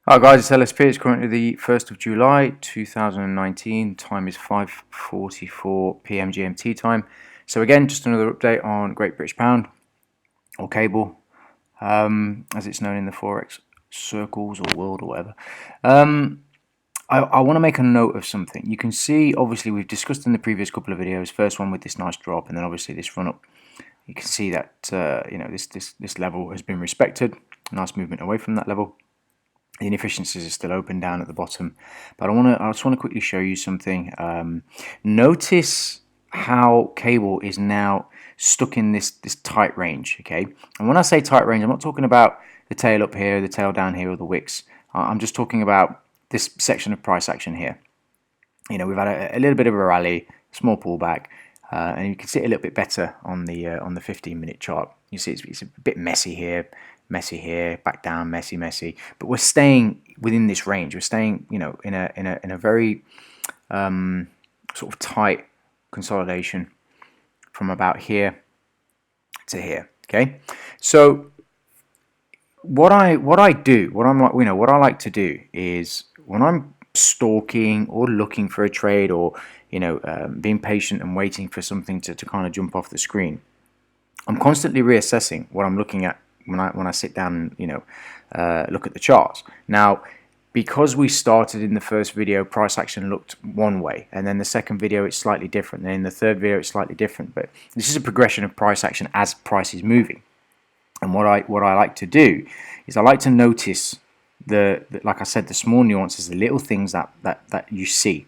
Hi guys, it's LSP. It's currently the 1st of July 2019. Time is 5:44 p.m. GMT time. So again, just another update on Great British Pound, or cable, as it's known in the Forex circles or world or whatever. I want to make a note of something. You can see, obviously, we've discussed in the previous couple of videos. First one with this nice drop, and then obviously this run up. You can see that this level has been respected. Nice movement away from that level. The inefficiencies are still open down at the bottom, but I just want to quickly show you something. Notice how cable is now stuck in this tight range, okay? And when I say tight range, I'm not talking about the tail up here, the tail down here, or the wicks. I'm just talking about this section of price action here. You know, we've had a little bit of a rally, small pullback, and you can see it a little bit better on the 15-minute chart. You see it's a bit messy here, back down, messy. But we're staying within this range. We're staying, you know, in a very sort of tight consolidation from about here to here. Okay, so what I like to do is when I'm stalking or looking for a trade, or being patient and waiting for something to kind of jump off the screen, I'm constantly reassessing what I'm looking at when I sit down and look at the charts. Now, because we started in the first video, price action looked one way, and then the second video it's slightly different, and in the third video it's slightly different. But this is a progression of price action as price is moving. And what I like to do is I like to notice like I said, the small nuances, the little things that you see,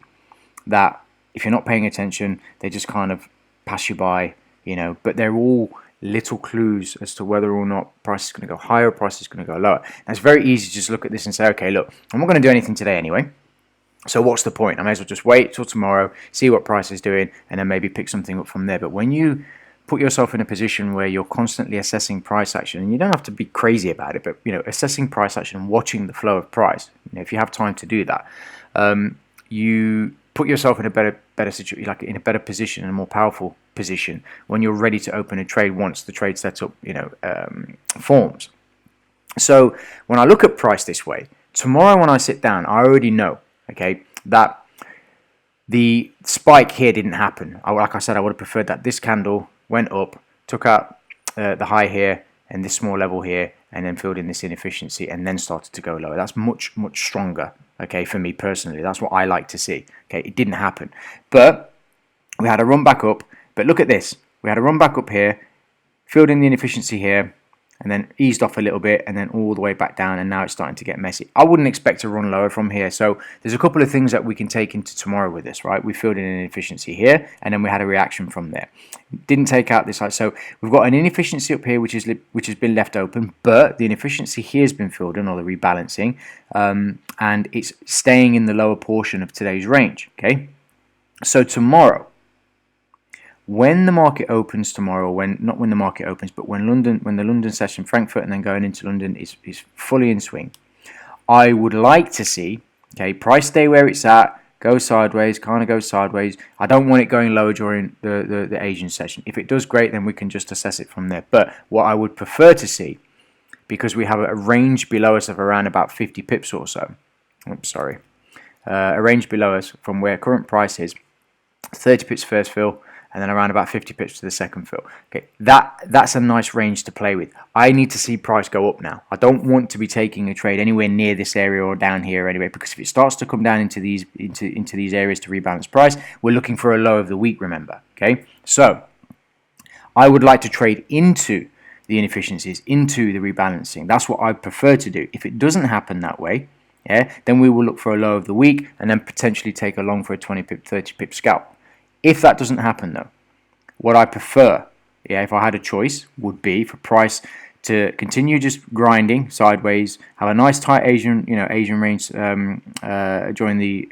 that if you're not paying attention, they just kind of pass you by, but they're all little clues as to whether or not price is going to go higher or price is going to go lower. Now, it's very easy to just look at this and say, okay, look, I'm not going to do anything today anyway, so what's the point? I may as well just wait till tomorrow, see what price is doing, and then maybe pick something up from there. But when you put yourself in a position where you're constantly assessing price action, and you don't have to be crazy about it, but assessing price action and watching the flow of price, if you have time to do that, you put yourself in a better situation, like in a better position and a more powerful position when you're ready to open a trade once the trade setup forms. So when I look at price this way, tomorrow when I sit down, I already know, okay, that the spike here didn't happen. Like I said, I would have preferred that this candle went up, took out the high here and this small level here, and then filled in this inefficiency and then started to go lower. That's much stronger, okay, for me personally. That's what I like to see. Okay, it didn't happen, but we had a run back up. But look at this, we had a run back up here, filled in the inefficiency here, and then eased off a little bit, and then all the way back down, and now it's starting to get messy. I wouldn't expect to run lower from here. So there's a couple of things that we can take into tomorrow with this, right? We filled in an inefficiency here, and then we had a reaction from there. Didn't take out this side, so we've got an inefficiency up here which has been left open, but the inefficiency here has been filled in, or the rebalancing, and it's staying in the lower portion of today's range. Okay, so tomorrow, when the market opens tomorrow, not when the market opens, but when the London session, Frankfurt and then going into London is fully in swing, I would like to see, okay, price stay where it's at, go sideways, kind of go sideways. I don't want it going lower during the Asian session. If it does, great, then we can just assess it from there. But what I would prefer to see, because we have a range below us of around about 50 pips or so, a range below us from where current price is, 30 pips first fill, and then around about 50 pips to the second fill. Okay, that's a nice range to play with. I need to see price go up now. I don't want to be taking a trade anywhere near this area or down here anyway, because if it starts to come down into these areas to rebalance price, we're looking for a low of the week, remember. Okay, so I would like to trade into the inefficiencies, into the rebalancing. That's what I prefer to do. If it doesn't happen that way, yeah, then we will look for a low of the week and then potentially take a long for a 20 pip, 30 pip scalp. If that doesn't happen though, what I prefer, if I had a choice, would be for price to continue just grinding sideways, have a nice tight Asian range during the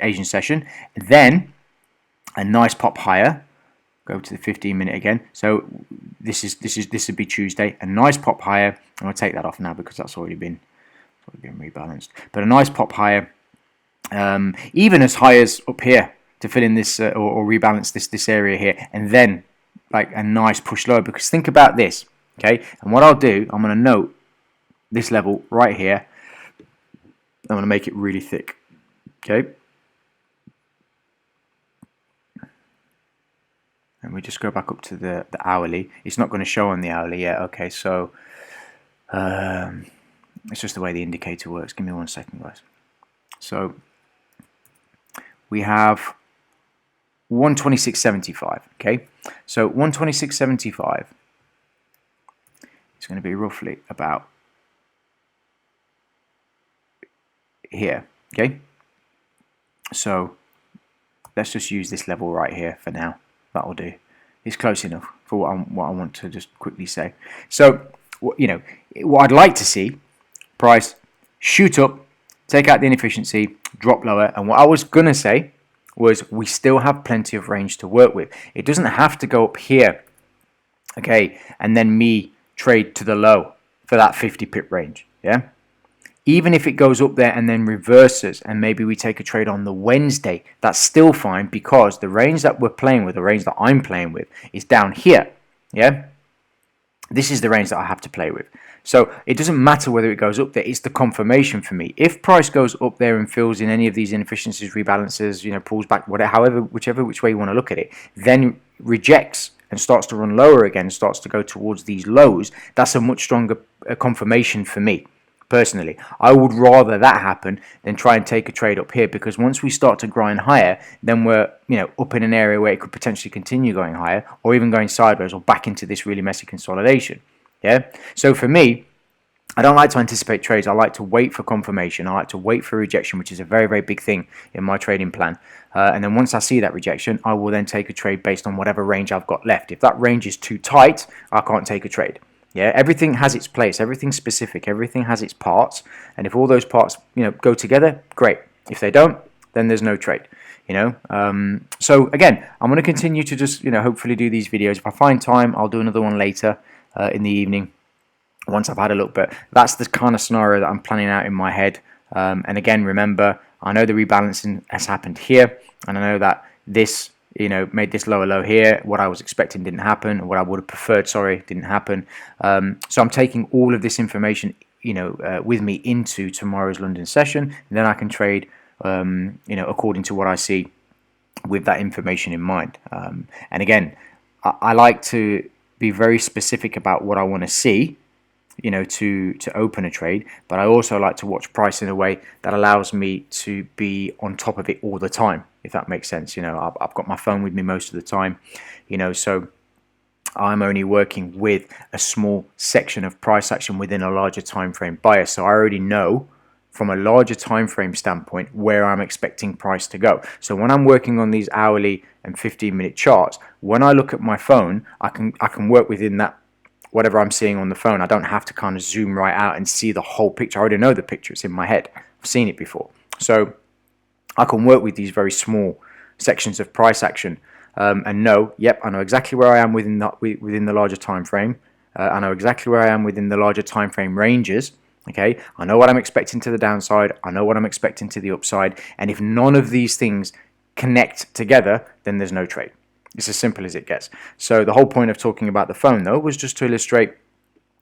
Asian session, then a nice pop higher, go to the 15-minute again. So this would be Tuesday, a nice pop higher. I'm gonna take that off now because that's already been rebalanced. But a nice pop higher, even as high as up here, to fill in this or rebalance this area here, and then like a nice push lower. Because think about this, okay? And what I'll do, I'm going to note this level right here, I'm going to make it really thick. Okay. And we just go back up to the hourly. It's not going to show on the hourly yet. Okay, so it's just the way the indicator works. Give me 1 second, guys. So we have 126.75. Okay, so 126.75 is going to be roughly about here. Okay, so let's just use this level right here for now. That'll do. It's close enough for what I want to just quickly say. So, you know, what I'd like to see, price shoot up, take out the inefficiency, drop lower. And what I was going to say was we still have plenty of range to work with. It doesn't have to go up here, okay, and then me trade to the low for that 50 pip range, yeah? Even if it goes up there and then reverses and maybe we take a trade on the Wednesday, that's still fine because the range that we're playing with, the range that I'm playing with, is down here. Yeah? This is the range that I have to play with. So it doesn't matter whether it goes up there, it's the confirmation for me. If price goes up there and fills in any of these inefficiencies, rebalances, you know, pulls back, whatever, which way you want to look at it, then rejects and starts to run lower again, starts to go towards these lows, that's a much stronger confirmation for me. Personally, I would rather that happen than try and take a trade up here, because once we start to grind higher, then we're, you know, up in an area where it could potentially continue going higher or even going sideways or back into this really messy consolidation. Yeah. So for me, I don't like to anticipate trades. I like to wait for confirmation. I like to wait for rejection, which is a very, very big thing in my trading plan. And then once I see that rejection, I will then take a trade based on whatever range I've got left. If that range is too tight, I can't take a trade. Yeah, everything has its place, everything's specific, everything has its parts, and if all those parts, you know, go together, great. If they don't, then there's no trade, you know. So again, I'm going to continue to just, you know, hopefully do these videos. If I find time, I'll do another one later in the evening once I've had a look, but that's the kind of scenario that I'm planning out in my head. And again, remember, I know the rebalancing has happened here, and I know that this, you know, made this lower low here. What I was expecting didn't happen, or what I would have preferred, sorry, didn't happen. So I'm taking all of this information, you know, with me into tomorrow's London session, and then I can trade, you know, according to what I see with that information in mind. And again, I like to be very specific about what I want to see, you know, to open a trade, but I also like to watch price in a way that allows me to be on top of it all the time, if that makes sense. You know, I've got my phone with me most of the time, you know, so I'm only working with a small section of price action within a larger time frame bias. So I already know from a larger time frame standpoint where I'm expecting price to go. So when I'm working on these hourly and 15-minute charts, when I look at my phone, I can work within that, whatever I'm seeing on the phone. I don't have to kind of zoom right out and see the whole picture. I already know the picture. It's in my head. I've seen it before. So I can work with these very small sections of price action and know, yep, I know exactly where I am within the larger time frame. I know exactly where I am within the larger time frame ranges. Okay, I know what I'm expecting to the downside. I know what I'm expecting to the upside. And if none of these things connect together, then there's no trade. It's as simple as it gets. So the whole point of talking about the phone, though, was just to illustrate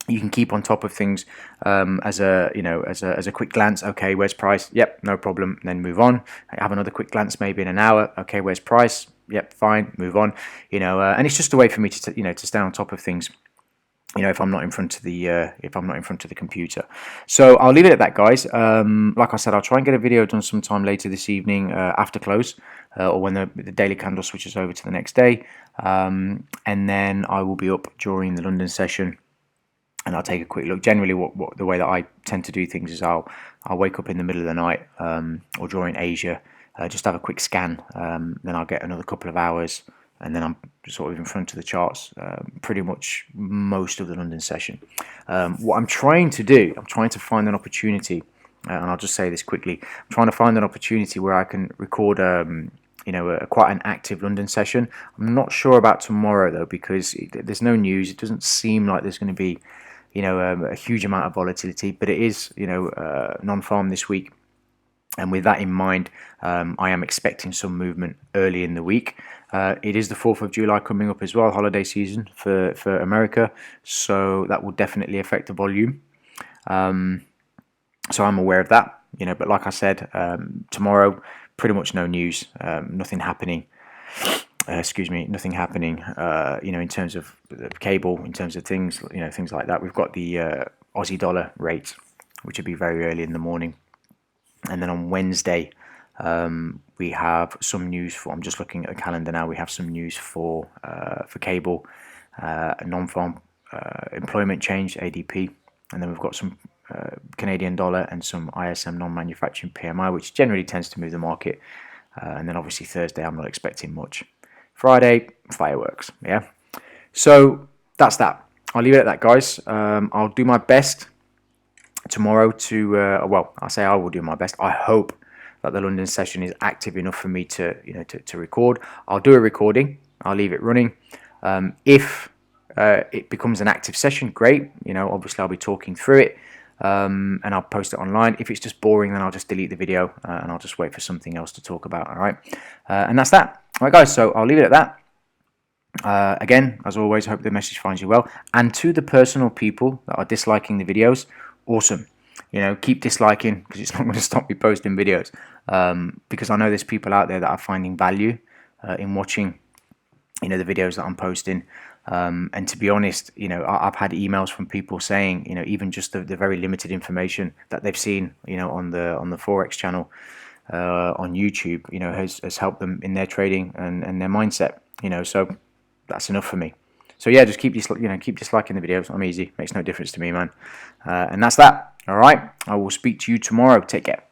you can keep on top of things as a quick glance. Okay, where's price? Yep, no problem. Then move on. Have another quick glance, maybe in an hour. Okay, where's price? Yep, fine. Move on. You know, and it's just a way for me to to stay on top of things. You know, if I'm not in front of the computer. So I'll leave it at that, guys. Like I said, I'll try and get a video done sometime later this evening after close, or when the daily candle switches over to the next day, and then I will be up during the London session, and I'll take a quick look. Generally, what the way that I tend to do things is I'll wake up in the middle of the night or during Asia, just have a quick scan. Then I'll get another couple of hours, and then I'm sort of in front of the charts pretty much most of the London session. What I'm trying to do, I'm trying to find an opportunity, and I'll just say this quickly. I'm trying to find an opportunity where I can record quite an active London session. I'm not sure about tomorrow, though, because there's no news. It doesn't seem like there's going to be, a huge amount of volatility, but it is, non-farm this week. And with that in mind, I am expecting some movement early in the week. It is the 4th of July coming up as well, holiday season for America, so that will definitely affect the volume. So I'm aware of that. but like I said, tomorrow, pretty much no news, nothing happening. Excuse me, nothing happening. In terms of the cable, in terms of things, things like that. We've got the Aussie dollar rate, which will be very early in the morning, and then on Wednesday, we have some news for. I'm just looking at the calendar now. We have some news for cable, non-farm employment change (ADP), and then we've got some Canadian dollar and some ISM non-manufacturing PMI, which generally tends to move the market. And then obviously Thursday, I'm not expecting much. Friday, fireworks. Yeah. So that's that. I'll leave it at that, guys. I'll do my best tomorrow to. Well, I say I will do my best. I hope that the London session is active enough for me to to record. I'll do a recording. I'll leave it running. If it becomes an active session, great. Obviously I'll be talking through it. And I'll post it online. If it's just boring, then I'll just delete the video and I'll just wait for something else to talk about. All right, and that's that. All right, guys. So I'll leave it at that. Again, as always, hope the message finds you well. And to the personal people that are disliking the videos, awesome. Keep disliking, because it's not going to stop me posting videos. Because I know there's people out there that are finding value in watching, the videos that I'm posting. And to be honest, I've had emails from people saying, even just the very limited information that they've seen, on the Forex channel on YouTube, has helped them in their trading and their mindset. So that's enough for me. So yeah, just keep disliking the videos. I'm easy, makes no difference to me, man. And that's that. All right, I will speak to you tomorrow. Take care.